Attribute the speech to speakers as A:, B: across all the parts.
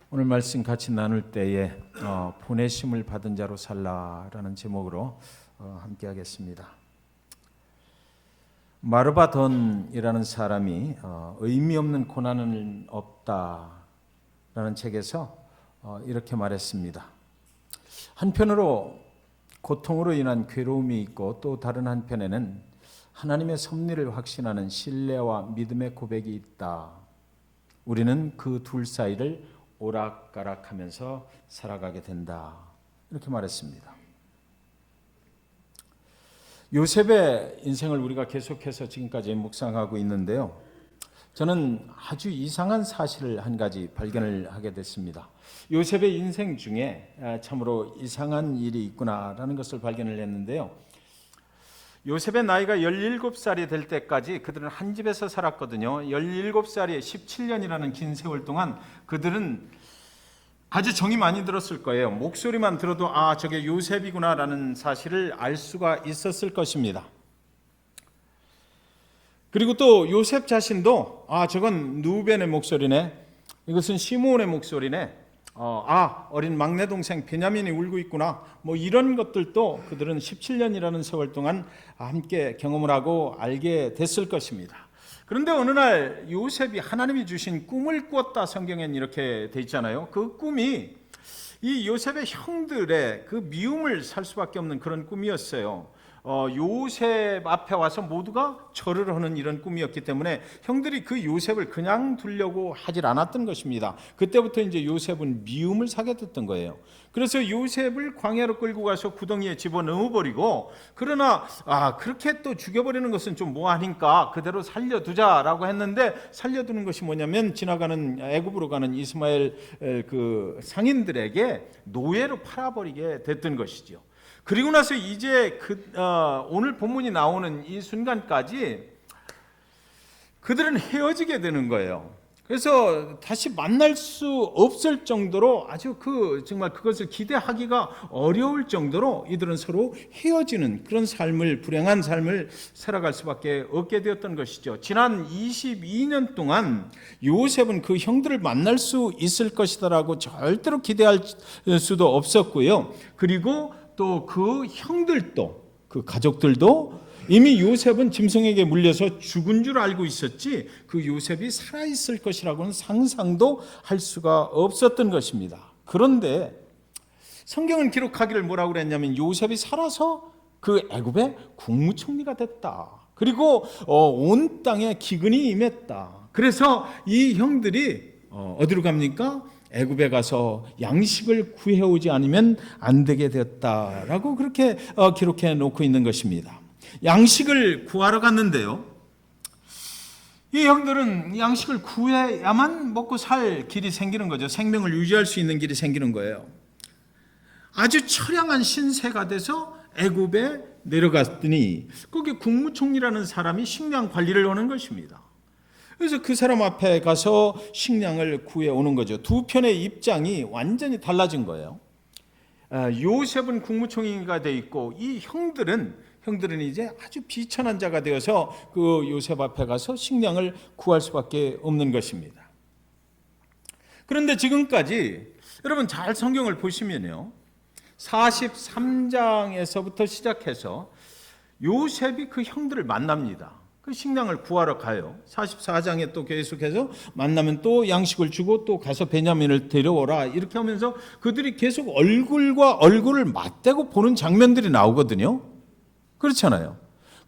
A: 오늘 말씀 같이 나눌 때에 보내심을 받은 자로 살라라는 제목으로 함께 하겠습니다. 마르바돈이라는 사람이 의미 없는 고난은 없다라는 책에서 이렇게 말했습니다. 한편으로 고통으로 인한 괴로움이 있고 또 다른 한편에는 하나님의 섭리를 확신하는 신뢰와 믿음의 고백이 있다. 우리는 그 둘 사이를 오락가락하면서 살아가게 된다. 이렇게 말했습니다. 요셉의 인생을 우리가 계속해서 지금까지 묵상하고 있는데요. 저는 아주 이상한 사실을 한 가지 발견을 하게 됐습니다. 요셉의 인생 중에 참으로 이상한 일이 있구나라는 것을 발견을 했는데요. 요셉의 나이가 17살이 될 때까지 그들은 한 집에서 살았거든요. 17살이 17년이라는 긴 세월 동안 그들은 아주 정이 많이 들었을 거예요. 목소리만 들어도 저게 요셉이구나라는 사실을 알 수가 있었을 것입니다. 그리고 또 요셉 자신도 저건 누벤의 목소리네, 이것은 시므온의 목소리네, 어린 막내 동생 베냐민이 울고 있구나, 이런 것들도 그들은 17년이라는 세월 동안 함께 경험을 하고 알게 됐을 것입니다. 그런데 어느 날 요셉이 하나님이 주신 꿈을 꾸었다. 성경엔 이렇게 돼 있잖아요. 그 꿈이 이 요셉의 형들의 그 미움을 살 수밖에 없는 그런 꿈이었어요. 요셉 앞에 와서 모두가 절을 하는 이런 꿈이었기 때문에 형들이 그 요셉을 그냥 두려고 하질 않았던 것입니다. 그때부터 이제 요셉은 미움을 사게 됐던 거예요. 그래서 요셉을 광야로 끌고 가서 구덩이에 집어넣어버리고, 그러나 그렇게 또 죽여버리는 것은 좀 뭐하니까 그대로 살려두자라고 했는데, 살려두는 것이 뭐냐면 지나가는 애굽으로 가는 이스마엘 그 상인들에게 노예로 팔아버리게 됐던 것이죠. 그리고 나서 이제 오늘 본문이 나오는 이 순간까지 그들은 헤어지게 되는 거예요. 그래서 다시 만날 수 없을 정도로 아주 정말 그것을 기대하기가 어려울 정도로 이들은 서로 헤어지는 그런 삶을, 불행한 삶을 살아갈 수밖에 없게 되었던 것이죠. 지난 22년 동안 요셉은 그 형들을 만날 수 있을 것이다라고 절대로 기대할 수도 없었고요. 그리고 또 그 형들도, 그 가족들도 이미 요셉은 짐승에게 물려서 죽은 줄 알고 있었지, 그 요셉이 살아있을 것이라고는 상상도 할 수가 없었던 것입니다. 그런데 성경은 기록하기를 뭐라고 그랬냐면, 요셉이 살아서 그 애굽의 국무총리가 됐다. 그리고 온 땅에 기근이 임했다. 그래서 이 형들이 어디로 갑니까? 애굽에 가서 양식을 구해오지 않으면 안 되게 되었다라고 그렇게 기록해 놓고 있는 것입니다. 양식을 구하러 갔는데요, 이 형들은 양식을 구해야만 먹고 살 길이 생기는 거죠. 생명을 유지할 수 있는 길이 생기는 거예요. 아주 처량한 신세가 돼서 애굽에 내려갔더니 거기 국무총리라는 사람이 식량 관리를 하는 것입니다. 그래서 그 사람 앞에 가서 식량을 구해오는 거죠. 두 편의 입장이 완전히 달라진 거예요. 요셉은 국무총리가 돼 있고, 이 형들은 이제 아주 비천한 자가 되어서 그 요셉 앞에 가서 식량을 구할 수밖에 없는 것입니다. 그런데 지금까지 여러분 잘 성경을 보시면요, 43장에서부터 시작해서 요셉이 그 형들을 만납니다. 그 식량을 구하러 가요. 44장에 또 계속해서 만나면 또 양식을 주고 또 가서 베냐민을 데려오라, 이렇게 하면서 그들이 계속 얼굴과 얼굴을 맞대고 보는 장면들이 나오거든요. 그렇잖아요.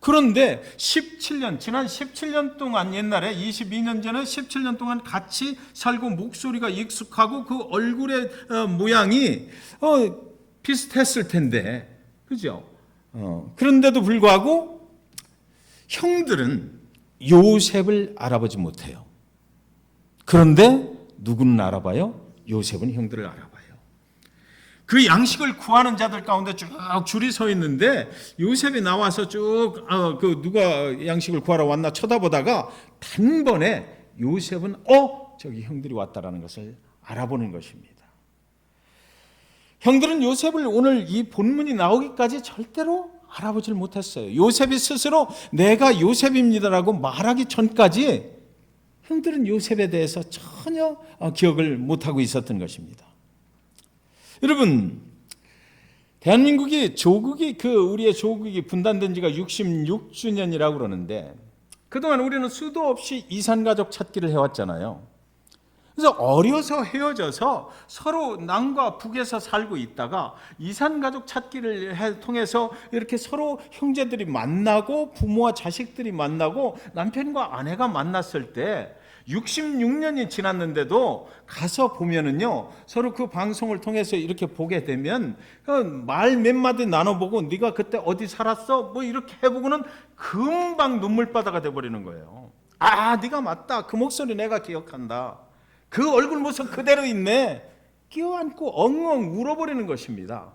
A: 그런데 지난 17년 동안, 옛날에 22년 전에 17년 동안 같이 살고 목소리가 익숙하고 그 얼굴의 모양이 비슷했을 텐데, 그죠? 그런데도 불구하고 형들은 요셉을 알아보지 못해요. 그런데 누구는 알아봐요? 요셉은 형들을 알아봐요. 그 양식을 구하는 자들 가운데 쭉 줄이 서 있는데, 요셉이 나와서 쭉 누가 양식을 구하러 왔나 쳐다보다가 단번에 요셉은 저기 형들이 왔다라는 것을 알아보는 것입니다. 형들은 요셉을 오늘 이 본문이 나오기까지 절대로 알아보질 못했어요. 요셉이 스스로 내가 요셉입니다라고 말하기 전까지 형들은 요셉에 대해서 전혀 기억을 못하고 있었던 것입니다. 여러분, 대한민국이 우리의 조국이 분단된 지가 66주년이라고 그러는데, 그동안 우리는 수도 없이 이산가족 찾기를 해왔잖아요. 그래서 어려서 헤어져서 서로 남과 북에서 살고 있다가 이산가족 찾기를 통해서 이렇게 서로 형제들이 만나고 부모와 자식들이 만나고 남편과 아내가 만났을 때 66년이 지났는데도 가서 보면은요, 서로 그 방송을 통해서 이렇게 보게 되면 말 몇 마디 나눠보고 네가 그때 어디 살았어? 뭐 이렇게 해보고는 금방 눈물바다가 돼버리는 거예요. 아, 네가 맞다. 그 목소리 내가 기억한다. 그 얼굴 모습 그대로 있네. 끼어안고 엉엉 울어버리는 것입니다.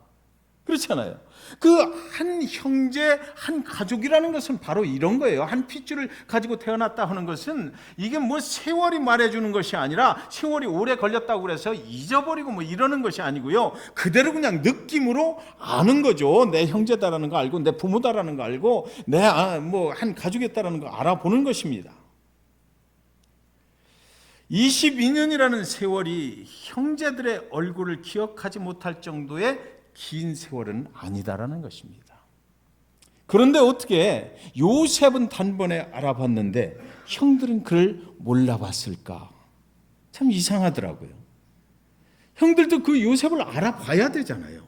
A: 그렇잖아요. 그 한 형제, 한 가족이라는 것은 바로 이런 거예요. 한 핏줄을 가지고 태어났다 하는 것은 이게 뭐 세월이 말해주는 것이 아니라 세월이 오래 걸렸다고 그래서 잊어버리고 뭐 이러는 것이 아니고요. 그대로 그냥 느낌으로 아는 거죠. 내 형제다라는 거 알고, 내 부모다라는 거 알고, 내 뭐 한 가족이다라는 거 알아보는 것입니다. 22년이라는 세월이 형제들의 얼굴을 기억하지 못할 정도의 긴 세월은 아니다라는 것입니다. 그런데 어떻게 요셉은 단번에 알아봤는데 형들은 그를 몰라봤을까? 참 이상하더라고요. 형들도 그 요셉을 알아봐야 되잖아요.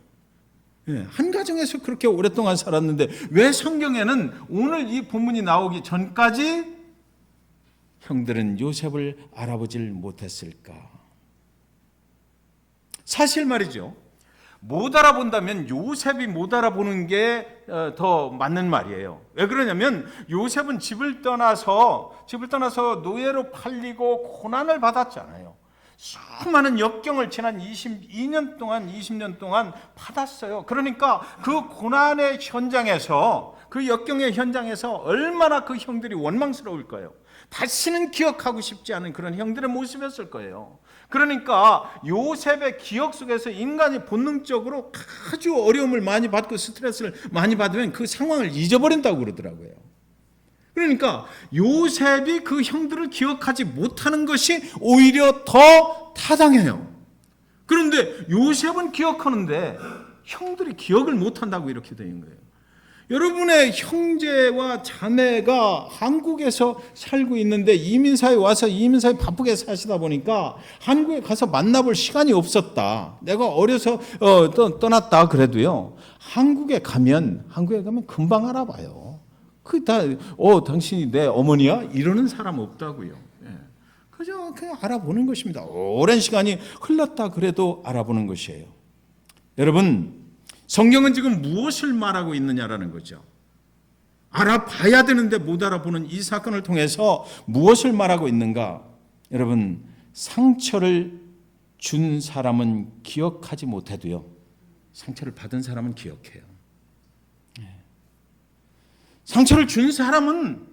A: 한 가정에서 그렇게 오랫동안 살았는데 왜 성경에는 오늘 이 본문이 나오기 전까지 형들은 요셉을 알아보질 못했을까? 사실 말이죠. 못 알아본다면 요셉이 못 알아보는 게 더 맞는 말이에요. 왜 그러냐면 요셉은 집을 떠나서 노예로 팔리고 고난을 받았잖아요. 수많은 역경을 지난 20년 동안 받았어요. 그러니까 그 고난의 현장에서, 그 역경의 현장에서 얼마나 그 형들이 원망스러울까요? 다시는 기억하고 싶지 않은 그런 형들의 모습이었을 거예요. 그러니까 요셉의 기억 속에서 인간이 본능적으로 아주 어려움을 많이 받고 스트레스를 많이 받으면 그 상황을 잊어버린다고 그러더라고요. 그러니까 요셉이 그 형들을 기억하지 못하는 것이 오히려 더 타당해요. 그런데 요셉은 기억하는데 형들이 기억을 못한다고 이렇게 되는 거예요. 여러분의 형제와 자매가 한국에서 살고 있는데 이민사에 와서 이민사에 바쁘게 사시다 보니까 한국에 가서 만나볼 시간이 없었다. 내가 어려서 떠났다 그래도요. 한국에 가면 금방 알아봐요. 당신이 내 어머니야? 이러는 사람 없다고요. 그냥 알아보는 것입니다. 오랜 시간이 흘렀다 그래도 알아보는 것이에요. 여러분, 성경은 지금 무엇을 말하고 있느냐라는 거죠. 알아봐야 되는데 못 알아보는 이 사건을 통해서 무엇을 말하고 있는가? 여러분, 상처를 준 사람은 기억하지 못해도요, 상처를 받은 사람은 기억해요. 상처를 준 사람은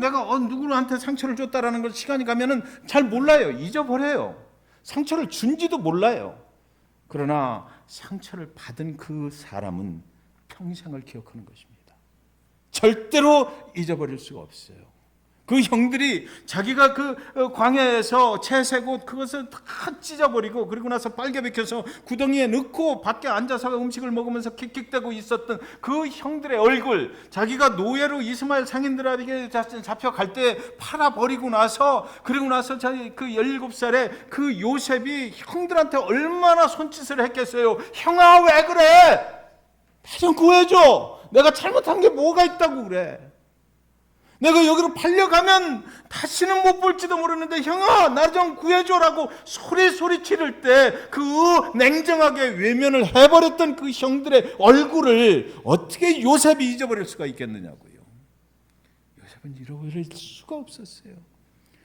A: 내가 누구한테 상처를 줬다라는 걸 시간이 가면은 잘 몰라요. 잊어버려요. 상처를 준지도 몰라요. 그러나 상처를 받은 그 사람은 평생을 기억하는 것입니다. 절대로 잊어버릴 수가 없어요. 그 형들이 자기가 그 광야에서 채색 옷 그것을 다 찢어버리고 그리고 나서 빨개 벗겨서 구덩이에 넣고 밖에 앉아서 음식을 먹으면서 킥킥대고 있었던 그 형들의 얼굴, 자기가 노예로 이스마엘 상인들에게 잡혀갈 때 팔아버리고 나서 그리고 나서 그 17살에 그 요셉이 형들한테 얼마나 손짓을 했겠어요. 형아 왜 그래? 나 좀 구해줘. 내가 잘못한 게 뭐가 있다고 그래. 내가 여기로 팔려가면 다시는 못 볼지도 모르는데 형아 나 좀 구해줘라고 소리 지를 때 그 냉정하게 외면을 해버렸던 그 형들의 얼굴을 어떻게 요셉이 잊어버릴 수가 있겠느냐고요. 요셉은 잃어버릴 수가 없었어요.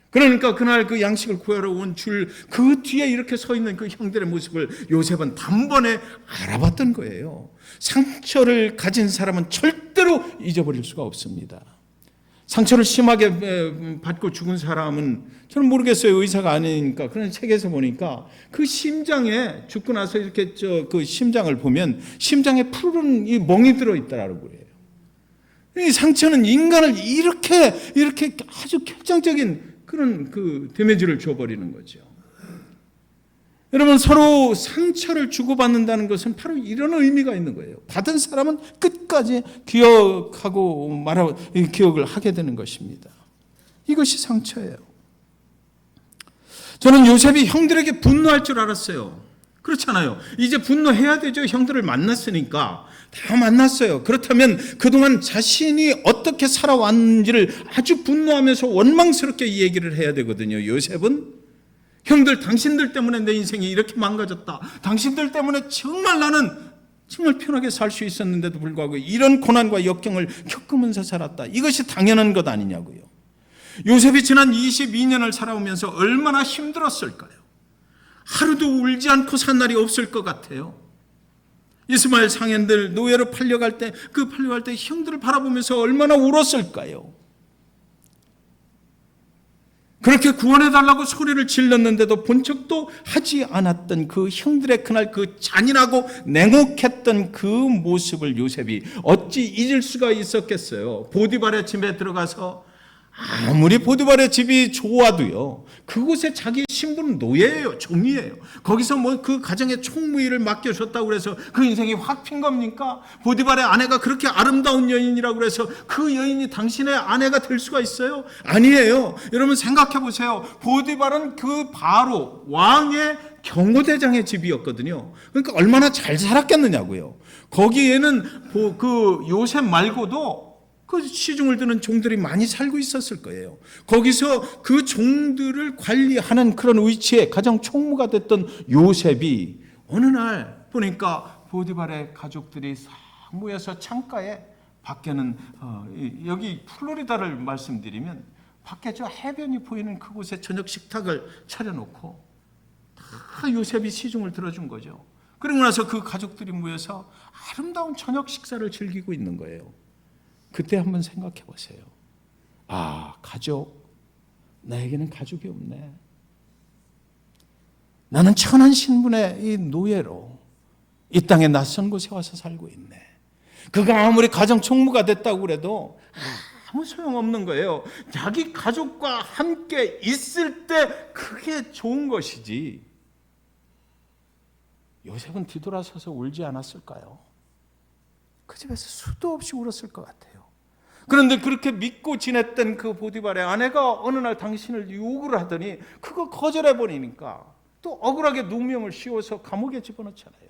A: 그러니까 그날 그 양식을 구하러 온 줄 그 뒤에 이렇게 서 있는 그 형들의 모습을 요셉은 단번에 알아봤던 거예요. 상처를 가진 사람은 절대로 잊어버릴 수가 없습니다. 상처를 심하게 받고 죽은 사람은 저는 모르겠어요. 의사가 아니니까. 그런 책에서 보니까 그 심장에 죽고 나서 이렇게 그 심장을 보면 심장에 푸른 이 멍이 들어 있다라고 그래요. 이 상처는 인간을 이렇게 아주 결정적인 그런 그 데미지를 줘버리는 거죠. 여러분, 서로 상처를 주고받는다는 것은 바로 이런 의미가 있는 거예요. 받은 사람은 끝까지 기억을 하게 되는 것입니다. 이것이 상처예요. 저는 요셉이 형들에게 분노할 줄 알았어요. 그렇잖아요. 이제 분노해야 되죠. 형들을 만났으니까. 다 만났어요. 그렇다면 그동안 자신이 어떻게 살아왔는지를 아주 분노하면서 원망스럽게 이 얘기를 해야 되거든요. 요셉은 형들, 당신들 때문에 내 인생이 이렇게 망가졌다. 당신들 때문에 정말 나는 정말 편하게 살 수 있었는데도 불구하고 이런 고난과 역경을 겪으면서 살았다. 이것이 당연한 것 아니냐고요. 요셉이 지난 22년을 살아오면서 얼마나 힘들었을까요? 하루도 울지 않고 산 날이 없을 것 같아요. 이스마엘 상인들 노예로 팔려갈 때 형들을 바라보면서 얼마나 울었을까요? 그렇게 구원해달라고 소리를 질렀는데도 본 척도 하지 않았던 그 형들의 그날 그 잔인하고 냉혹했던 그 모습을 요셉이 어찌 잊을 수가 있었겠어요. 보디발의 집에 들어가서 아무리 보디발의 집이 좋아도요, 그곳에 자기 신분은 노예예요, 종이에요. 거기서 뭐 그 가정의 총무일을 맡겨줬다고 그래서 그 인생이 확 핀 겁니까? 보디발의 아내가 그렇게 아름다운 여인이라고 그래서 그 여인이 당신의 아내가 될 수가 있어요? 아니에요. 여러분 생각해 보세요. 보디발은 그 바로 왕의 경호대장의 집이었거든요. 그러니까 얼마나 잘 살았겠느냐고요. 거기에는 그 요셉 말고도 그 시중을 드는 종들이 많이 살고 있었을 거예요. 거기서 그 종들을 관리하는 그런 위치에 가장 총무가 됐던 요셉이 어느 날 보니까 보디발의 가족들이 싹 모여서 창가에, 밖에는 여기 플로리다를 말씀드리면 밖에 저 해변이 보이는 그곳에 저녁 식탁을 차려놓고 다 요셉이 시중을 들어준 거죠. 그러고 나서 그 가족들이 모여서 아름다운 저녁 식사를 즐기고 있는 거예요. 그때 한번 생각해 보세요. 아, 가족. 나에게는 가족이 없네. 나는 천한 신분의 이 노예로 이 땅의 낯선 곳에 와서 살고 있네. 그가 아무리 가정 총무가 됐다고 그래도 아무 소용없는 거예요. 자기 가족과 함께 있을 때 그게 좋은 것이지. 요셉은 뒤돌아서서 울지 않았을까요? 그 집에서 수도 없이 울었을 것 같아요. 그런데 그렇게 믿고 지냈던 그 보디발의 아내가 어느 날 당신을 요구를 하더니 그거 거절해버리니까 또 억울하게 누명을 씌워서 감옥에 집어넣잖아요.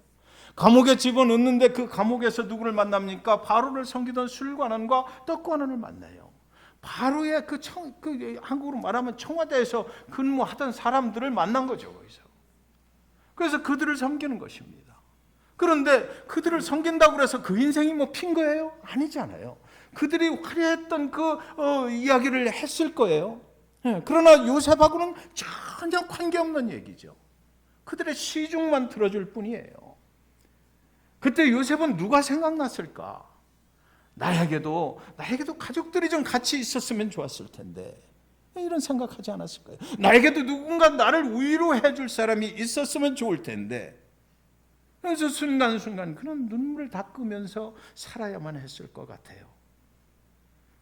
A: 감옥에 집어넣는데 그 감옥에서 누구를 만납니까? 바로를 섬기던 술관원과 떡관원을 만나요. 바로의 한국으로 말하면 청와대에서 근무하던 사람들을 만난 거죠. 거기서. 그래서 그들을 섬기는 것입니다. 그런데 그들을 섬긴다고 해서 그 인생이 뭐 핀 거예요? 아니잖아요. 그들이 화려했던 이야기를 했을 거예요. 그러나 요셉하고는 전혀 관계없는 얘기죠. 그들의 시중만 들어줄 뿐이에요. 그때 요셉은 누가 생각났을까? 나에게도 가족들이 좀 같이 있었으면 좋았을 텐데 이런 생각하지 않았을까요? 나에게도 누군가 나를 위로해 줄 사람이 있었으면 좋을 텐데. 그래서 순간순간 그런 눈물을 닦으면서 살아야만 했을 것 같아요.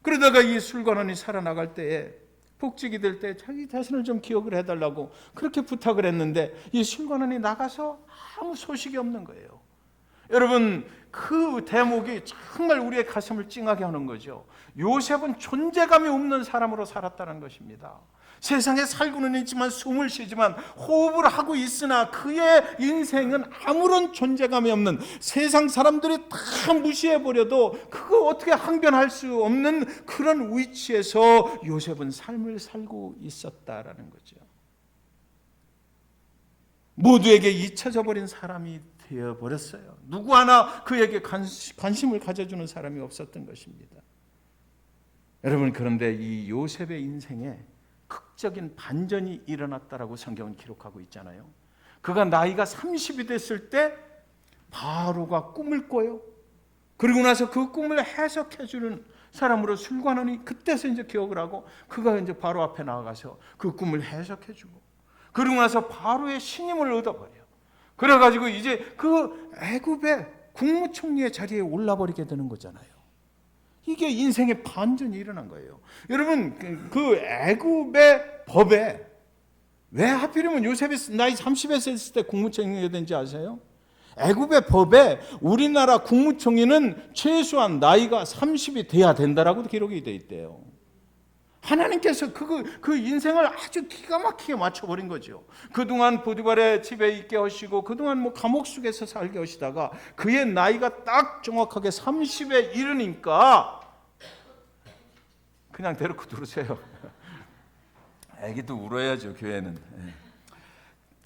A: 그러다가 이 술관원이 살아나갈 때에 복직이 될 때 자기 자신을 좀 기억을 해달라고 그렇게 부탁을 했는데 이 술관원이 나가서 아무 소식이 없는 거예요. 여러분, 그 대목이 정말 우리의 가슴을 찡하게 하는 거죠. 요셉은 존재감이 없는 사람으로 살았다는 것입니다. 세상에 살고는 있지만 숨을 쉬지만 호흡을 하고 있으나 그의 인생은 아무런 존재감이 없는, 세상 사람들이 다 무시해버려도 그거 어떻게 항변할 수 없는 그런 위치에서 요셉은 삶을 살고 있었다라는 거죠. 모두에게 잊혀져 버린 사람이 되어버렸어요. 누구 하나 그에게 관심을 가져주는 사람이 없었던 것입니다. 여러분, 그런데 이 요셉의 인생에 극적인 반전이 일어났다라고 성경은 기록하고 있잖아요. 그가 나이가 30이 됐을 때 바로가 꿈을 꿔요. 그리고 나서 그 꿈을 해석해 주는 사람으로 술관원이 그때서 이제 기억을 하고 그가 이제 바로 앞에 나가서 그 꿈을 해석해 주고 그리고 나서 바로의 신임을 얻어버려요. 그래가지고 이제 그 애굽의 국무총리의 자리에 올라버리게 되는 거잖아요. 이게 인생의 반전이 일어난 거예요. 여러분, 그 애굽의 법에 왜 하필이면 요셉이 나이 30에 있을 때 국무총리가 된지 아세요? 애굽의 법에 우리나라 국무총리는 최소한 나이가 30이 돼야 된다라고 기록이 돼 있대요. 하나님께서 그 인생을 아주 기가 막히게 맞춰버린 거죠. 그동안 보디발의 집에 있게 하시고 그동안 뭐 감옥 속에서 살게 하시다가 그의 나이가 딱 정확하게 30에 이르니까 그냥 데리고 들으세요. 애기도 울어야죠, 교회는.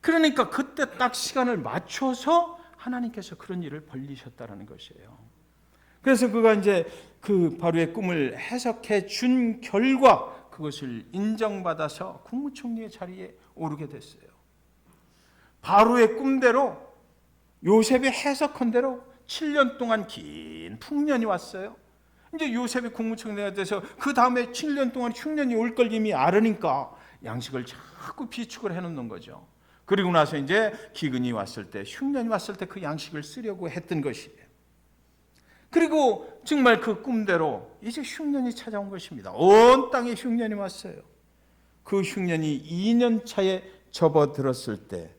A: 그러니까 그때 딱 시간을 맞춰서 하나님께서 그런 일을 벌리셨다는 것이에요. 그래서 그가 이제 그 바로의 꿈을 해석해 준 결과 그것을 인정받아서 국무총리의 자리에 오르게 됐어요. 바로의 꿈대로 요셉이 해석한 대로 7년 동안 긴 풍년이 왔어요. 이제 요셉이 국무총리가 돼서 그 다음에 7년 동안 흉년이 올 걸 이미 알으니까 양식을 자꾸 비축을 해놓는 거죠. 그리고 나서 이제 기근이 왔을 때, 흉년이 왔을 때 그 양식을 쓰려고 했던 것이에요. 그리고 정말 그 꿈대로 이제 흉년이 찾아온 것입니다. 온 땅에 흉년이 왔어요. 그 흉년이 2년 차에 접어들었을 때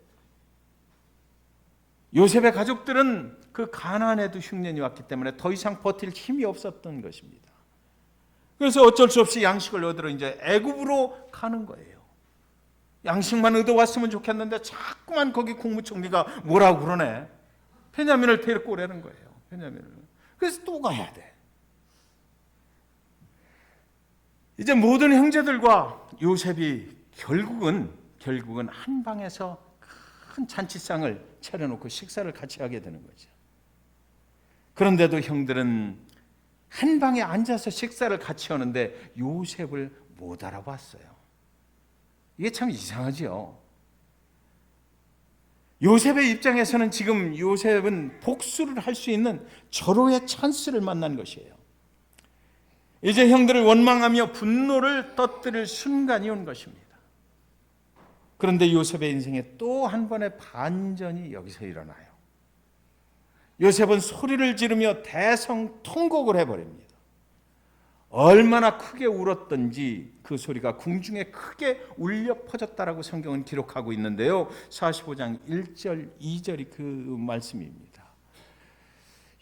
A: 요셉의 가족들은 그 가나안에도 흉년이 왔기 때문에 더 이상 버틸 힘이 없었던 것입니다. 그래서 어쩔 수 없이 양식을 얻으러 이제 애굽으로 가는 거예요. 양식만 얻어왔으면 좋겠는데 자꾸만 거기 국무총리가 뭐라고 그러네. 베냐민을 데리고 오라는 거예요. 베냐민을. 그래서 또 가야 돼. 이제 모든 형제들과 요셉이 결국은 한 방에서 큰 잔치상을 차려놓고 식사를 같이 하게 되는 거죠. 그런데도 형들은 한 방에 앉아서 식사를 같이 하는데 요셉을 못 알아봤어요. 이게 참 이상하죠. 요셉의 입장에서는 지금 요셉은 복수를 할 수 있는 절호의 찬스를 만난 것이에요. 이제 형들을 원망하며 분노를 터뜨릴 순간이 온 것입니다. 그런데 요셉의 인생에 또 한 번의 반전이 여기서 일어나요. 요셉은 소리를 지르며 대성통곡을 해버립니다. 얼마나 크게 울었던지 그 소리가 궁중에 크게 울려 퍼졌다라고 성경은 기록하고 있는데요. 45장 1절 2절이 그 말씀입니다.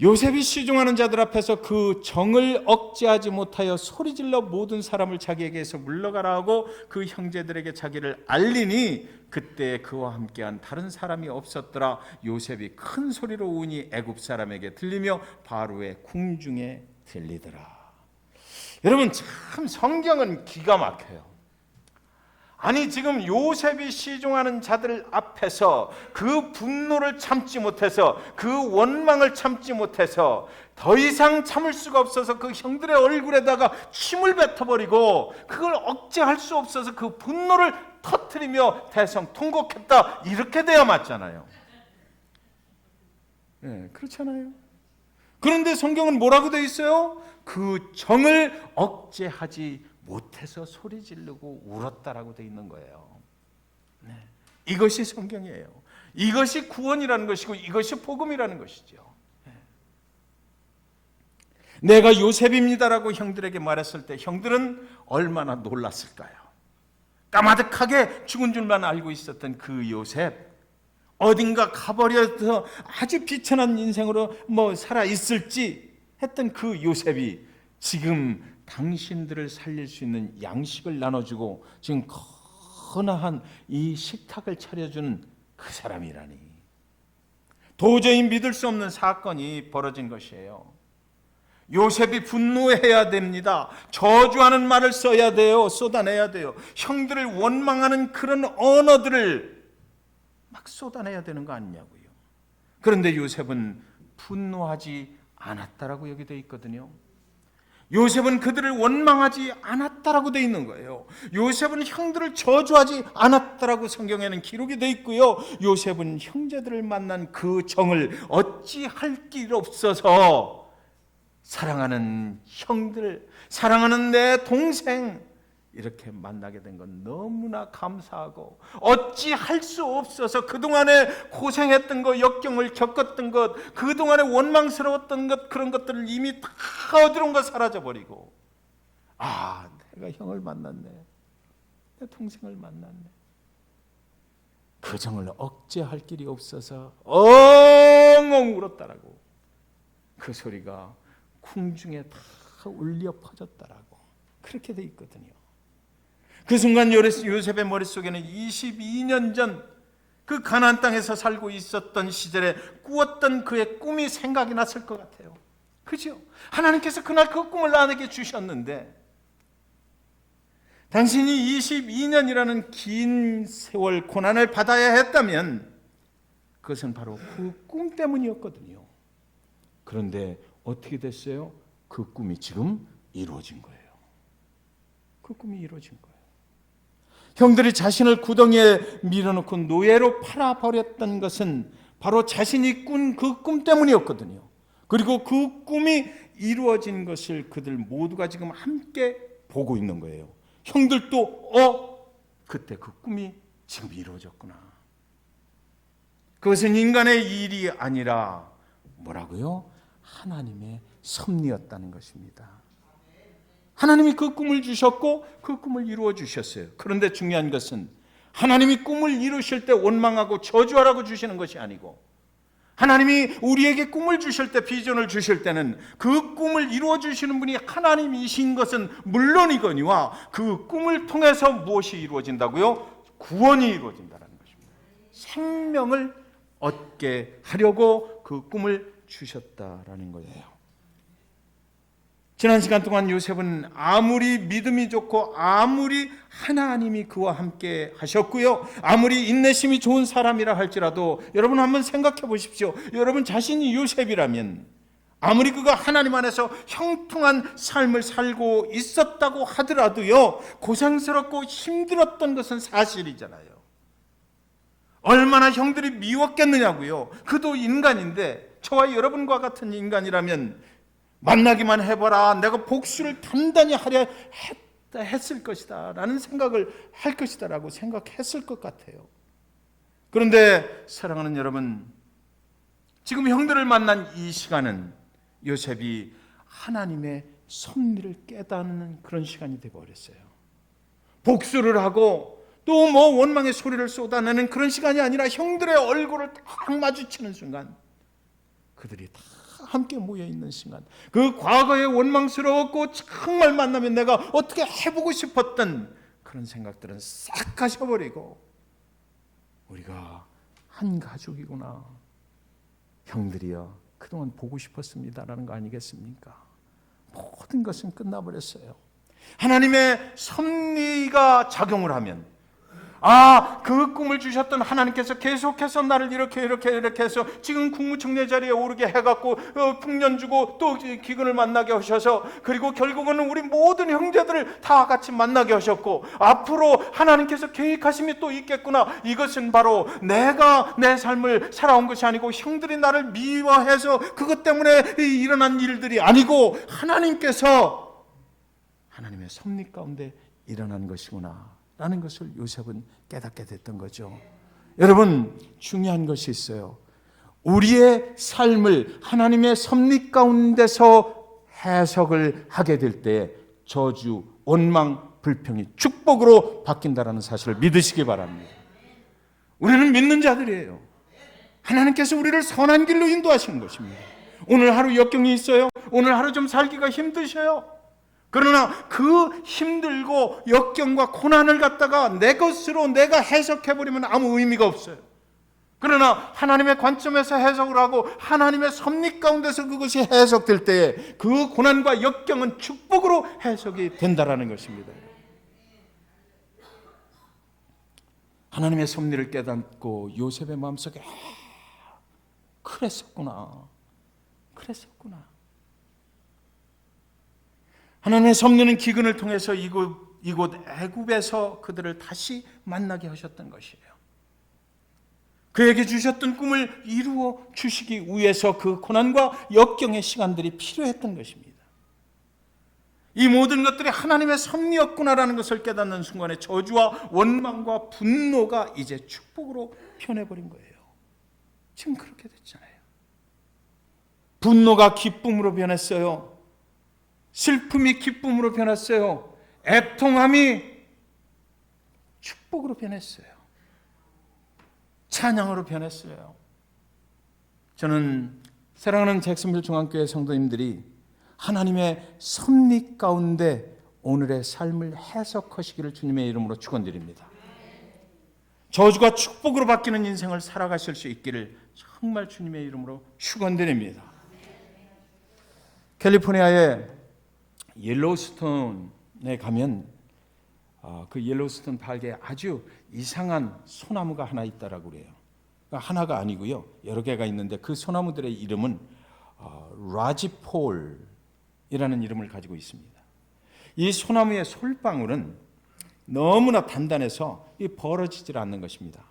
A: 요셉이 시중하는 자들 앞에서 그 정을 억제하지 못하여 소리질러 모든 사람을 자기에게서 물러가라 하고 그 형제들에게 자기를 알리니 그때 그와 함께한 다른 사람이 없었더라. 요셉이 큰 소리로 우니 애굽 사람에게 들리며 바로의 궁중에 들리더라. 여러분, 참 성경은 기가 막혀요. 아니, 지금 요셉이 시종하는 자들 앞에서 그 분노를 참지 못해서, 그 원망을 참지 못해서 더 이상 참을 수가 없어서 그 형들의 얼굴에다가 침을 뱉어버리고 그걸 억제할 수 없어서 그 분노를 터뜨리며 대성통곡했다. 이렇게 돼야 맞잖아요. 네, 그렇잖아요. 그런데 성경은 뭐라고 되어 있어요? 그 정을 억제하지 못해서 소리 지르고 울었다라고 되어 있는 거예요. 네. 이것이 성경이에요. 이것이 구원이라는 것이고 이것이 복음이라는 것이죠. 네. 내가 요셉입니다라고 형들에게 말했을 때 형들은 얼마나 놀랐을까요? 까마득하게 죽은 줄만 알고 있었던 그 요셉, 어딘가 가버려서 아주 비천한 인생으로 살아 있을지 했던 그 요셉이 지금 당신들을 살릴 수 있는 양식을 나눠주고 지금 커나한 이 식탁을 차려준 그 사람이라니. 도저히 믿을 수 없는 사건이 벌어진 것이에요. 요셉이 분노해야 됩니다. 저주하는 말을 써야 돼요. 쏟아내야 돼요. 형들을 원망하는 그런 언어들을 막 쏟아내야 되는 거 아니냐고요. 그런데 요셉은 분노하지 않았다라고 여기 되어 있거든요. 요셉은 그들을 원망하지 않았다라고 되어 있는 거예요. 요셉은 형들을 저주하지 않았다라고 성경에는 기록이 되어 있고요. 요셉은 형제들을 만난 그 정을 어찌할 길 없어서 사랑하는 형들, 사랑하는 내 동생, 이렇게 만나게 된 건 너무나 감사하고 어찌할 수 없어서 그동안에 고생했던 것, 역경을 겪었던 것, 그동안에 원망스러웠던 것, 그런 것들을 이미 다 어디론가 사라져버리고 내가 형을 만났네, 내 동생을 만났네, 그 정을 억제할 길이 없어서 엉엉 울었다라고, 그 소리가 궁중에 다 울려 퍼졌다라고 그렇게 돼 있거든요. 그 순간 요셉의 머릿속에는 22년 전 그 가나안 땅에서 살고 있었던 시절에 꾸었던 그의 꿈이 생각이 났을 것 같아요. 그죠? 하나님께서 그날 그 꿈을 나에게 주셨는데, 당신이 22년이라는 긴 세월 고난을 받아야 했다면 그것은 바로 그 꿈 때문이었거든요. 그런데 어떻게 됐어요? 그 꿈이 지금 이루어진 거예요. 그 꿈이 이루어진 거예요. 형들이 자신을 구덩이에 밀어놓고 노예로 팔아버렸던 것은 바로 자신이 꾼 그 꿈 때문이었거든요. 그리고 그 꿈이 이루어진 것을 그들 모두가 지금 함께 보고 있는 거예요. 형들도 그때 그 꿈이 지금 이루어졌구나. 그것은 인간의 일이 아니라 뭐라고요? 하나님의 섭리였다는 것입니다. 하나님이 그 꿈을 주셨고 그 꿈을 이루어 주셨어요. 그런데 중요한 것은 하나님이 꿈을 이루실 때 원망하고 저주하라고 주시는 것이 아니고, 하나님이 우리에게 꿈을 주실 때, 비전을 주실 때는 그 꿈을 이루어 주시는 분이 하나님이신 것은 물론이거니와 그 꿈을 통해서 무엇이 이루어진다고요? 구원이 이루어진다는 것입니다. 생명을 얻게 하려고 그 꿈을 주셨다라는 거예요. 지난 시간 동안 요셉은 아무리 믿음이 좋고 아무리 하나님이 그와 함께 하셨고요, 아무리 인내심이 좋은 사람이라 할지라도 여러분 한번 생각해 보십시오. 여러분 자신이 요셉이라면 아무리 그가 하나님 안에서 형통한 삶을 살고 있었다고 하더라도요, 고생스럽고 힘들었던 것은 사실이잖아요. 얼마나 형들이 미웠겠느냐고요. 그도 인간인데 저와 여러분과 같은 인간이라면 만나기만 해봐라, 내가 복수를 단단히 하려 했을 것이다 라는 생각을 할 것이다 라고 생각했을 것 같아요. 그런데 사랑하는 여러분, 지금 형들을 만난 이 시간은 요셉이 하나님의 섭리를 깨닫는 그런 시간이 되어버렸어요. 복수를 하고 또 원망의 소리를 쏟아내는 그런 시간이 아니라 형들의 얼굴을 딱 마주치는 순간, 그들이 다 함께 모여있는 순간, 그 과거에 원망스러웠고 정말 만나면 내가 어떻게 해보고 싶었던 그런 생각들은 싹 가셔버리고, 우리가 한 가족이구나, 형들이여 그동안 보고 싶었습니다라는 거 아니겠습니까? 모든 것은 끝나버렸어요. 하나님의 섭리가 작용을 하면, 그 꿈을 주셨던 하나님께서 계속해서 나를 이렇게 해서 지금 국무총리 자리에 오르게 해갖고 풍년 주고 또 기근을 만나게 하셔서, 그리고 결국은 우리 모든 형제들을 다 같이 만나게 하셨고, 앞으로 하나님께서 계획하심이 또 있겠구나. 이것은 바로 내가 내 삶을 살아온 것이 아니고 형들이 나를 미워해서 그것 때문에 일어난 일들이 아니고 하나님께서 하나님의 섭리 가운데 일어난 것이구나 라는 것을 요셉은 깨닫게 됐던 거죠. 여러분, 중요한 것이 있어요. 우리의 삶을 하나님의 섭리 가운데서 해석을 하게 될 때 저주, 원망, 불평이 축복으로 바뀐다는 사실을 믿으시기 바랍니다. 우리는 믿는 자들이에요. 하나님께서 우리를 선한 길로 인도하시는 것입니다. 오늘 하루 역경이 있어요. 오늘 하루 좀 살기가 힘드셔요. 그러나 그 힘들고 역경과 고난을 갖다가 내 것으로 내가 해석해버리면 아무 의미가 없어요. 그러나 하나님의 관점에서 해석을 하고 하나님의 섭리 가운데서 그것이 해석될 때에 그 고난과 역경은 축복으로 해석이 된다라는 것입니다. 하나님의 섭리를 깨닫고 요셉의 마음속에 그랬었구나. 하나님의 섭리는 기근을 통해서 이곳 애굽에서 그들을 다시 만나게 하셨던 것이에요. 그에게 주셨던 꿈을 이루어 주시기 위해서 그 고난과 역경의 시간들이 필요했던 것입니다. 이 모든 것들이 하나님의 섭리였구나라는 것을 깨닫는 순간에 저주와 원망과 분노가 이제 축복으로 변해버린 거예요. 지금 그렇게 됐잖아요. 분노가 기쁨으로 변했어요. 슬픔이 기쁨으로 변했어요. 애통함이 축복으로 변했어요. 찬양으로 변했어요. 저는 사랑하는 잭슨빌 중앙교회 성도님들이 하나님의 섭리 가운데 오늘의 삶을 해석하시기를 주님의 이름으로 축원드립니다. 저주가 축복으로 바뀌는 인생을 살아가실 수 있기를 정말 주님의 이름으로 축원드립니다. 캘리포니아의 옐로우스톤에 가면 그 옐로우스톤 발개에 아주 이상한 소나무가 하나 있다라고 그래요. 하나가 아니고요, 여러 개가 있는데 그 소나무들의 이름은 라지폴이라는 이름을 가지고 있습니다. 이 소나무의 솔방울은 너무나 단단해서 벌어지질 않는 것입니다.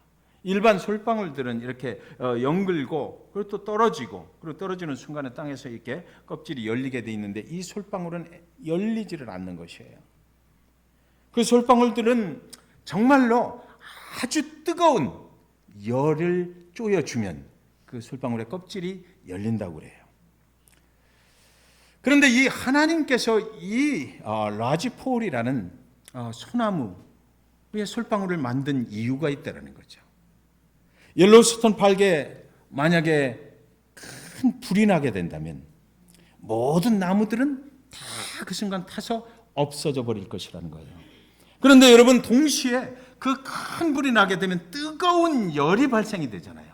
A: 일반 솔방울들은 이렇게 연글고 그리고 또 떨어지고, 그리고 떨어지는 순간에 땅에서 이렇게 껍질이 열리게 돼 있는데 이 솔방울은 열리지를 않는 것이에요. 그 솔방울들은 정말로 아주 뜨거운 열을 쪼여주면 그 솔방울의 껍질이 열린다고 그래요. 그런데 이 하나님께서 이 라지폴이라는 소나무의 솔방울을 만든 이유가 있다는 거죠. 옐로우스톤 발개에 만약에 큰 불이 나게 된다면 모든 나무들은 다 그 순간 타서 없어져 버릴 것이라는 거예요. 그런데 여러분, 동시에 그 큰 불이 나게 되면 뜨거운 열이 발생이 되잖아요.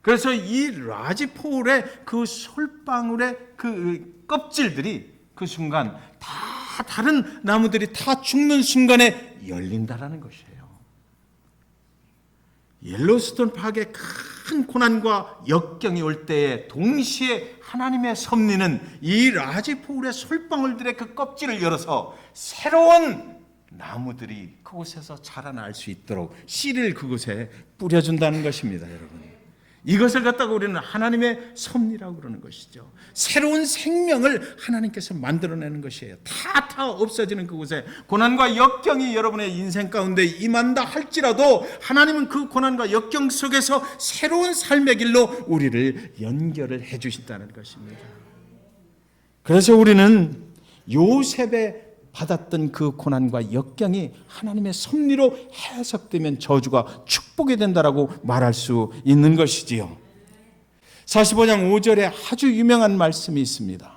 A: 그래서 이 라지폴의 그 솔방울의 그 껍질들이 그 순간 다 다른 나무들이 다 죽는 순간에 열린다라는 것이에요. 옐로우스톤 파괴의 큰 고난과 역경이 올 때에 동시에 하나님의 섭리는 이 라지폴의 솔방울들의 그 껍질을 열어서 새로운 나무들이 그곳에서 자라날 수 있도록 씨를 그곳에 뿌려준다는 것입니다. 여러분, 이것을 갖다가 우리는 하나님의 섭리라고 그러는 것이죠. 새로운 생명을 하나님께서 만들어내는 것이에요. 다 없어지는 그곳에 고난과 역경이 여러분의 인생 가운데 임한다 할지라도 하나님은 그 고난과 역경 속에서 새로운 삶의 길로 우리를 연결을 해 주신다는 것입니다. 그래서 우리는 요셉의 받았던 그 고난과 역경이 하나님의 섭리로 해석되면 저주가 축복이 된다라고 말할 수 있는 것이지요. 45장 5절에 아주 유명한 말씀이 있습니다.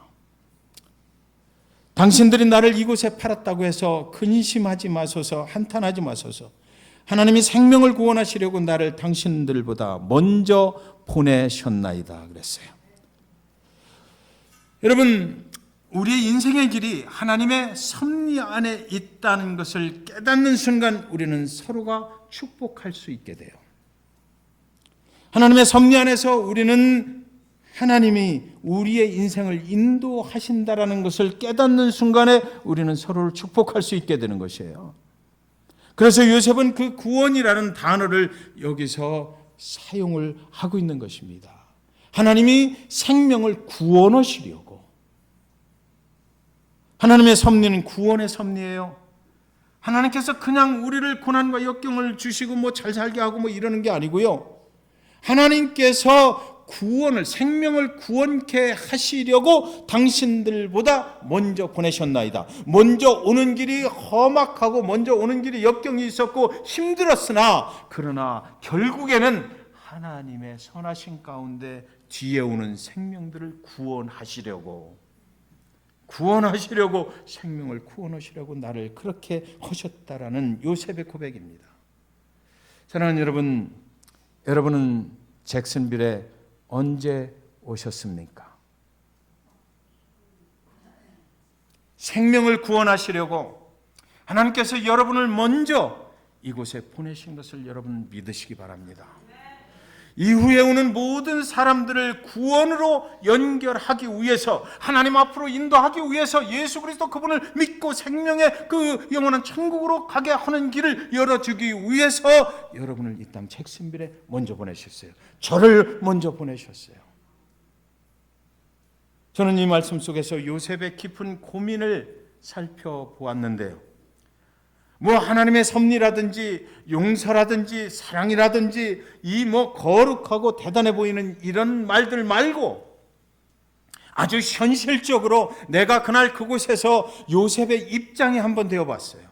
A: 당신들이 나를 이곳에 팔았다고 해서 근심하지 마소서, 한탄하지 마소서. 하나님이 생명을 구원하시려고 나를 당신들보다 먼저 보내셨나이다 그랬어요. 여러분, 우리의 인생의 길이 하나님의 섭리 안에 있다는 것을 깨닫는 순간 우리는 서로가 축복할 수 있게 돼요. 하나님의 섭리 안에서 우리는 하나님이 우리의 인생을 인도하신다라는 것을 깨닫는 순간에 우리는 서로를 축복할 수 있게 되는 것이에요. 그래서 요셉은 그 구원이라는 단어를 여기서 사용을 하고 있는 것입니다. 하나님이 생명을 구원하시려고. 하나님의 섭리는 구원의 섭리예요. 하나님께서 그냥 우리를 고난과 역경을 주시고 뭐 잘 살게 하고 뭐 이러는 게 아니고요. 하나님께서 구원을, 생명을 구원케 하시려고 당신들보다 먼저 보내셨나이다. 먼저 오는 길이 험악하고 먼저 오는 길이 역경이 있었고 힘들었으나 그러나 결국에는 하나님의 선하신 가운데 뒤에 오는 생명들을 구원하시려고 생명을 구원하시려고 나를 그렇게 하셨다라는 요셉의 고백입니다. 사랑하는 여러분, 여러분은 잭슨빌에 언제 오셨습니까? 생명을 구원하시려고 하나님께서 여러분을 먼저 이곳에 보내신 것을 여러분 믿으시기 바랍니다. 이후에 오는 모든 사람들을 구원으로 연결하기 위해서, 하나님 앞으로 인도하기 위해서 예수 그리스도 그분을 믿고 생명의 그 영원한 천국으로 가게 하는 길을 열어주기 위해서 여러분을 이 땅 잭슨빌에 먼저 보내셨어요. 저를 먼저 보내셨어요. 저는 이 말씀 속에서 요셉의 깊은 고민을 살펴보았는데요. 뭐 하나님의 섭리라든지 용서라든지 사랑이라든지 이 뭐 거룩하고 대단해 보이는 이런 말들 말고 아주 현실적으로 내가 그날 그곳에서 요셉의 입장에 한번 되어봤어요.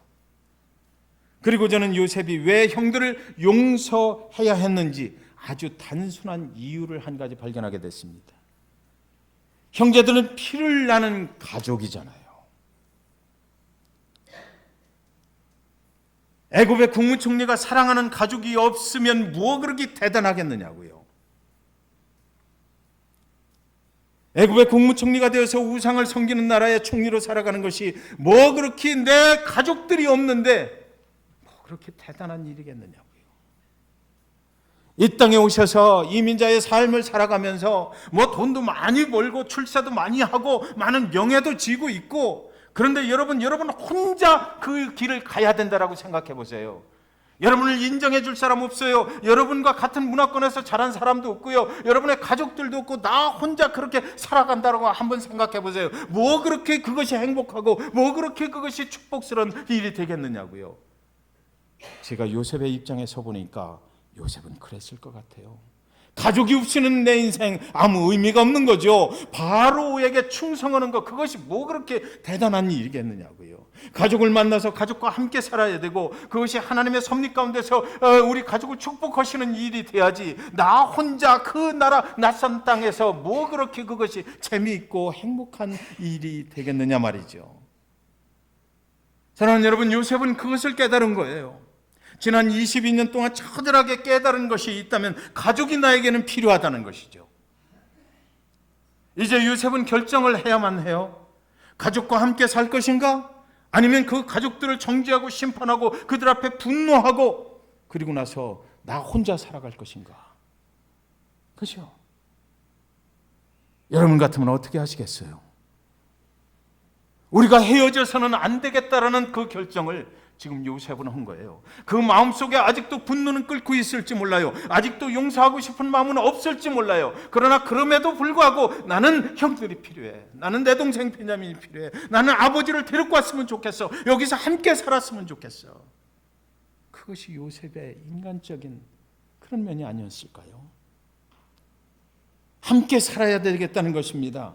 A: 그리고 저는 요셉이 왜 형들을 용서해야 했는지 아주 단순한 이유를 한 가지 발견하게 됐습니다. 형제들은 피를 나는 가족이잖아요. 애굽의 국무총리가 사랑하는 가족이 없으면 뭐 그렇게 대단하겠느냐고요. 애굽의 국무총리가 되어서 우상을 섬기는 나라의 총리로 살아가는 것이 뭐 그렇게 내 가족들이 없는데 뭐 그렇게 대단한 일이겠느냐고요. 이 땅에 오셔서 이민자의 삶을 살아가면서 뭐 돈도 많이 벌고 출세도 많이 하고 많은 명예도 지고 있고, 그런데 여러분 혼자 그 길을 가야 된다라고 생각해 보세요. 여러분을 인정해 줄 사람 없어요. 여러분과 같은 문화권에서 자란 사람도 없고요. 여러분의 가족들도 없고 나 혼자 그렇게 살아간다라고 한번 생각해 보세요. 뭐 그렇게 그것이 행복하고 뭐 그렇게 그것이 축복스러운 일이 되겠느냐고요. 제가 요셉의 입장에 서 보니까 요셉은 그랬을 것 같아요. 가족이 없이는 내 인생 아무 의미가 없는 거죠. 바로에게 충성하는 것, 그것이 뭐 그렇게 대단한 일이겠느냐고요. 가족을 만나서 가족과 함께 살아야 되고 그것이 하나님의 섭리 가운데서 우리 가족을 축복하시는 일이 돼야지, 나 혼자 그 나라 낯선 땅에서 뭐 그렇게 그것이 재미있고 행복한 일이 되겠느냐 말이죠. 사랑하는 여러분, 요셉은 그것을 깨달은 거예요. 지난 22년 동안 처절하게 깨달은 것이 있다면 가족이 나에게는 필요하다는 것이죠. 이제 요셉은 결정을 해야만 해요. 가족과 함께 살 것인가? 아니면 그 가족들을 정죄하고 심판하고 그들 앞에 분노하고 그리고 나서 나 혼자 살아갈 것인가? 그렇죠? 여러분 같으면 어떻게 하시겠어요? 우리가 헤어져서는 안 되겠다라는 그 결정을 지금 요셉은 한 거예요. 그 마음속에 아직도 분노는 끓고 있을지 몰라요. 아직도 용서하고 싶은 마음은 없을지 몰라요. 그러나 그럼에도 불구하고 나는 형들이 필요해. 나는 내 동생 베냐민이 필요해. 나는 아버지를 데리고 왔으면 좋겠어. 여기서 함께 살았으면 좋겠어. 그것이 요셉의 인간적인 그런 면이 아니었을까요? 함께 살아야 되겠다는 것입니다.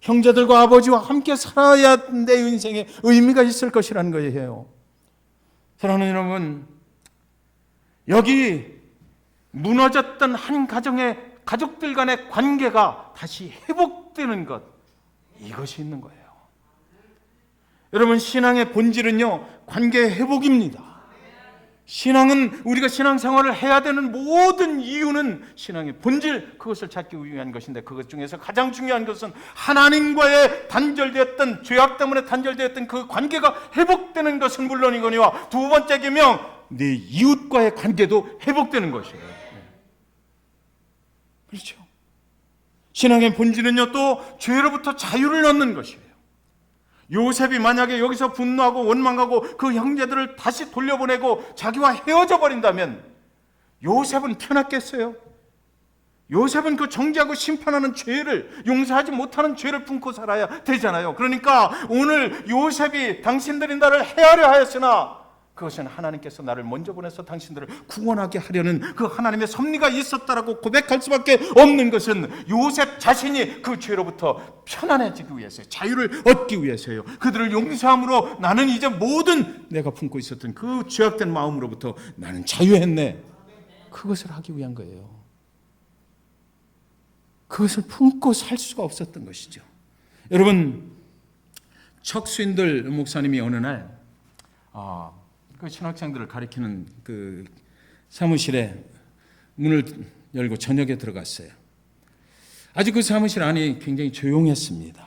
A: 형제들과 아버지와 함께 살아야 내 인생에 의미가 있을 것이라는 거예요. 사랑하는 여러분, 여기 무너졌던 한 가정의 가족들 간의 관계가 다시 회복되는 것, 이것이 있는 거예요. 여러분, 신앙의 본질은요, 관계 회복입니다. 신앙은, 우리가 신앙생활을 해야 되는 모든 이유는 신앙의 본질, 그것을 찾기 위한 것인데, 그것 중에서 가장 중요한 것은 하나님과의 단절되었던, 죄악 때문에 단절되었던 그 관계가 회복되는 것은 물론이거니와 두 번째 계명, 네 이웃과의 관계도 회복되는 것이에요. 그렇죠? 신앙의 본질은요, 또 죄로부터 자유를 얻는 것이에요. 요셉이 만약에 여기서 분노하고 원망하고 그 형제들을 다시 돌려보내고 자기와 헤어져 버린다면 요셉은 편했겠어요? 요셉은 그 정죄하고 심판하는 죄를, 용서하지 못하는 죄를 품고 살아야 되잖아요. 그러니까 오늘 요셉이 당신들이 나를 해하려 하였으나 그것은 하나님께서 나를 먼저 보내서 당신들을 구원하게 하려는 그 하나님의 섭리가 있었다라고 고백할 수밖에 없는 것은 요셉 자신이 그 죄로부터 편안해지기 위해서요, 자유를 얻기 위해서요. 그들을 용서함으로 나는 이제 모든 내가 품고 있었던 그 죄악된 마음으로부터 나는 자유했네, 그것을 하기 위한 거예요. 그것을 품고 살 수가 없었던 것이죠. 여러분, 척수인들 목사님이 어느 날 그 신학생들을 가리키는 그 사무실에 문을 열고 저녁에 들어갔어요. 아주 그 사무실 안이 굉장히 조용했습니다.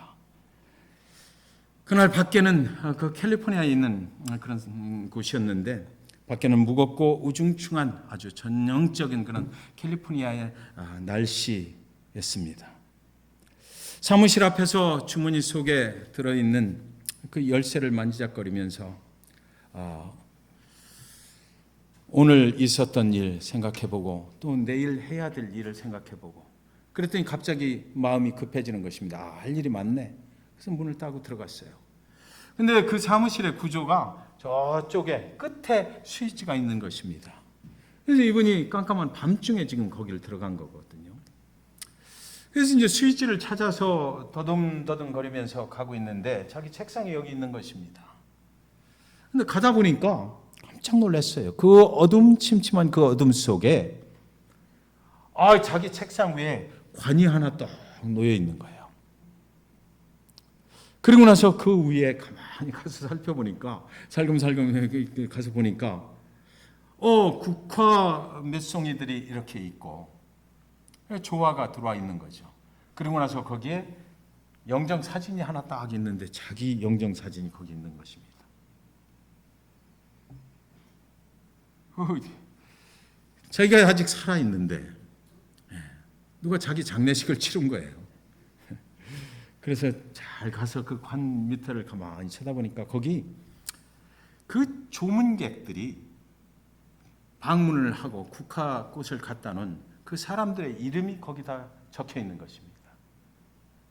A: 그날 밖에는 그 캘리포니아에 있는 그런 곳이었는데 밖에는 무겁고 우중충한 아주 전형적인 그런 캘리포니아의 날씨였습니다. 사무실 앞에서 주머니 속에 들어있는 그 열쇠를 만지작거리면서 오늘 있었던 일 생각해보고 또 내일 해야 될 일을 생각해보고 그랬더니 갑자기 마음이 급해지는 것입니다. 할 일이 많네. 그래서 문을 따고 들어갔어요. 근데 그 사무실의 구조가 저쪽에 끝에 스위치가 있는 것입니다. 그래서 이분이 깜깜한 밤중에 지금 거기를 들어간 거거든요. 그래서 이제 스위치를 찾아서 더듬더듬 거리면서 가고 있는데 자기 책상이 여기 있는 것입니다. 근데 가다 보니까 깜짝 놀랐어요. 그 어둠침침한 그 어둠 속에 자기 책상 위에 관이 하나 딱 놓여 있는 거예요. 그리고 나서 그 위에 가만히 가서 살펴보니까 살금살금 가서 보니까 국화 몇 송이들이 이렇게 있고 조화가 들어와 있는 거죠. 그리고 나서 거기에 영정 사진이 하나 딱 있는데 자기 영정 사진이 거기 있는 것입니다. 자기가 아직 살아 있는데 누가 자기 장례식을 치른 거예요. 그래서 잘 가서 그 관 밑에를 가만히 쳐다보니까 거기 그 조문객들이 방문을 하고 국화꽃을 갖다 놓은 그 사람들의 이름이 거기다 적혀 있는 것입니다.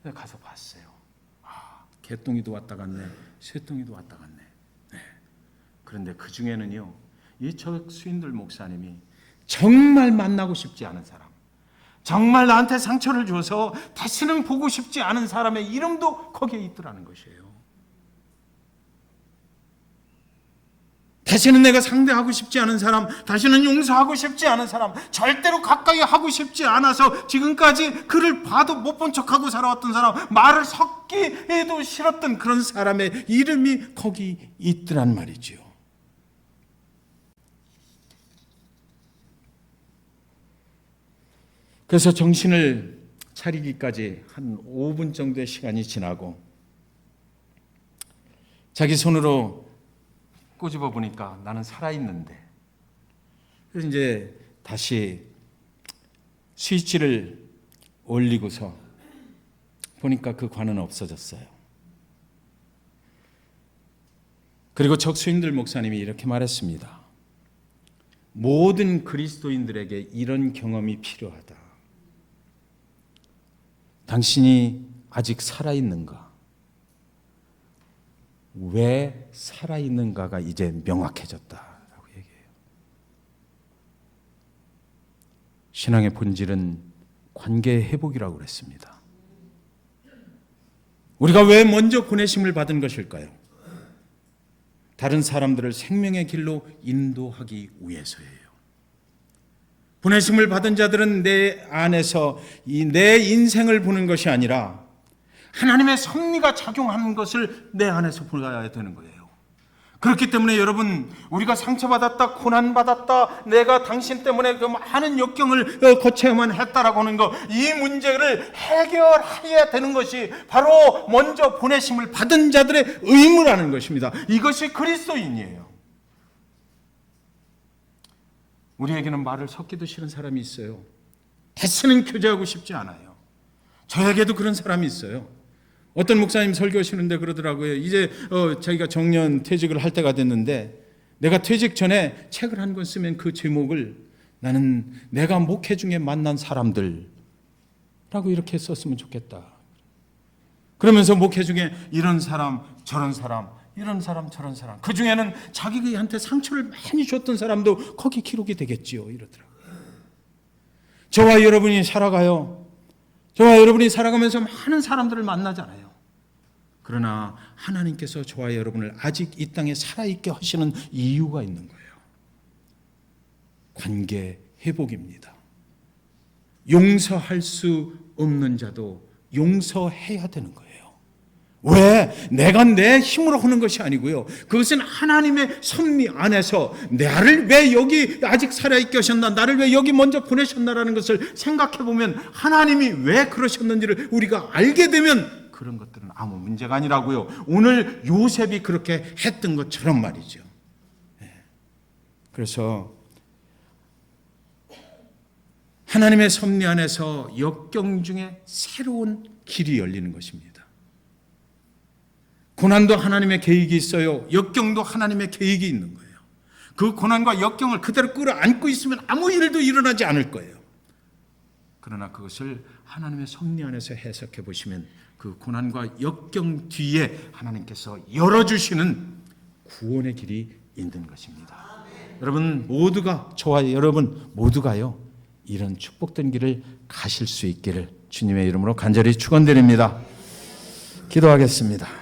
A: 그래서 가서 봤어요. 개똥이도 왔다 갔네, 쇠똥이도 왔다 갔네. 네. 그런데 그 중에는요, 이 적수인들 목사님이 정말 만나고 싶지 않은 사람, 정말 나한테 상처를 줘서 다시는 보고 싶지 않은 사람의 이름도 거기에 있더라는 것이에요. 다시는 내가 상대하고 싶지 않은 사람, 다시는 용서하고 싶지 않은 사람, 절대로 가까이 하고 싶지 않아서 지금까지 그를 봐도 못 본 척하고 살아왔던 사람, 말을 섞기에도 싫었던 그런 사람의 이름이 거기 있더란 말이지요. 그래서 정신을 차리기까지 한 5분 정도의 시간이 지나고 자기 손으로 꼬집어 보니까 나는 살아있는데, 그래서 이제 다시 스위치를 올리고서 보니까 그 관은 없어졌어요. 그리고 적수인들 목사님이 이렇게 말했습니다. 모든 그리스도인들에게 이런 경험이 필요하다. 당신이 아직 살아있는가? 왜 살아있는가가 이제 명확해졌다라고 얘기해요. 신앙의 본질은 관계 회복이라고 그랬습니다. 우리가 왜 먼저 보내심을 받은 것일까요? 다른 사람들을 생명의 길로 인도하기 위해서예요. 보내심을 받은 자들은 내 안에서 내 인생을 보는 것이 아니라 하나님의 섭리가 작용하는 것을 내 안에서 보아야 되는 거예요. 그렇기 때문에 여러분, 우리가 상처받았다, 고난받았다, 내가 당신 때문에 그 많은 역경을 거쳐야만 했다라고 하는 거, 이 문제를 해결해야 되는 것이 바로 먼저 보내심을 받은 자들의 의무라는 것입니다. 이것이 그리스도인이에요. 우리에게는 말을 섞기도 싫은 사람이 있어요. 다시는 교제하고 싶지 않아요. 저에게도 그런 사람이 있어요. 어떤 목사님 설교하시는데 그러더라고요. 이제 자기가 정년 퇴직을 할 때가 됐는데 내가 퇴직 전에 책을 한 권 쓰면 그 제목을 나는 내가 목회 중에 만난 사람들라고 이렇게 썼으면 좋겠다. 그러면서 목회 중에 이런 사람, 저런 사람, 이런 사람, 저런 사람, 그 중에는 자기한테 상처를 많이 줬던 사람도 거기 기록이 되겠지요. 이러더라고요. 저와 여러분이 살아가요. 저와 여러분이 살아가면서 많은 사람들을 만나잖아요. 그러나 하나님께서 저와 여러분을 아직 이 땅에 살아있게 하시는 이유가 있는 거예요. 관계 회복입니다. 용서할 수 없는 자도 용서해야 되는 거예요. 왜? 내가 내 힘으로 하는 것이 아니고요. 그것은 하나님의 섭리 안에서 나를 왜 여기 아직 살아있게 하셨나, 나를 왜 여기 먼저 보내셨나라는 것을 생각해 보면 하나님이 왜 그러셨는지를 우리가 알게 되면 그런 것들은 아무 문제가 아니라고요. 오늘 요셉이 그렇게 했던 것처럼 말이죠. 그래서 하나님의 섭리 안에서 역경 중에 새로운 길이 열리는 것입니다. 고난도 하나님의 계획이 있어요. 역경도 하나님의 계획이 있는 거예요. 그 고난과 역경을 그대로 끌어안고 있으면 아무 일도 일어나지 않을 거예요. 그러나 그것을 하나님의 섭리 안에서 해석해 보시면 그 고난과 역경 뒤에 하나님께서 열어주시는 구원의 길이 있는 것입니다. 여러분 모두가, 저와 여러분 모두가요, 이런 축복된 길을 가실 수 있기를 주님의 이름으로 간절히 축원드립니다. 기도하겠습니다.